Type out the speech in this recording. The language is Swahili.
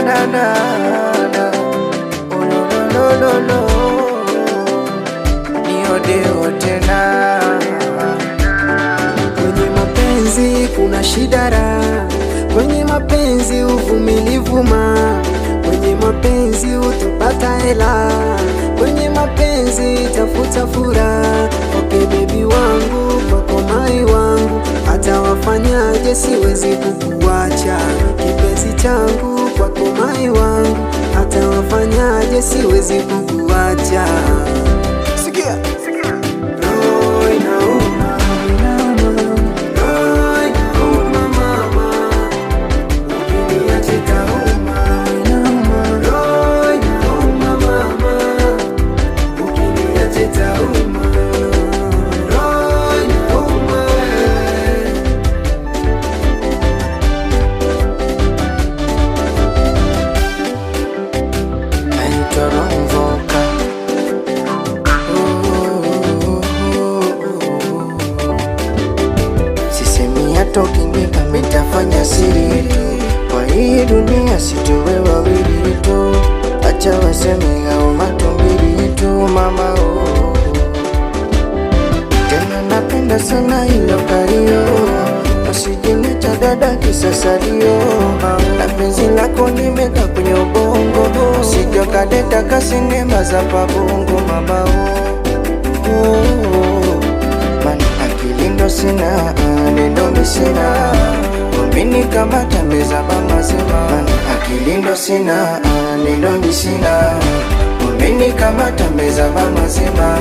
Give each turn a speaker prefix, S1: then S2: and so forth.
S1: na na na. Oh no no no no no. Niodeo tena.
S2: Kwenye mapenzi kuna shidara, kwenye mapenzi uvumilivu kwenye mapenzi utapata hela, kwenye mapenzi tafuta furaha. Okay baby wangu, kwako mai wangu, hata wafanyaje siwezi kukuacha. Kipenzi changu, kwako mai wangu, hata wafanyaje siwezi kukuacha. Sikia roho inauma, roho inauma mama, ukiniacha itauma. Roho inauma mama, ukiniacha itauma. Roho inauma wewe.
S1: Haitoromoka. Sisemi hata ukinipa mitafanya siri tu, kwa hii dunia situwe wawili tu. Acha waseme au matumbili tu mama oh. Tena napenda sana hilo kalio, usijiniacha dada kisasalio. Na penzi lako nimeka kwenye ubongo, usije ukaleta kasinema za pabongo mama oh. Mana akili ndo sina, neno misina, umbini kama tambeza mama sema. Mana akili ndo sina, neno misina, umbini kama tambeza mama sema.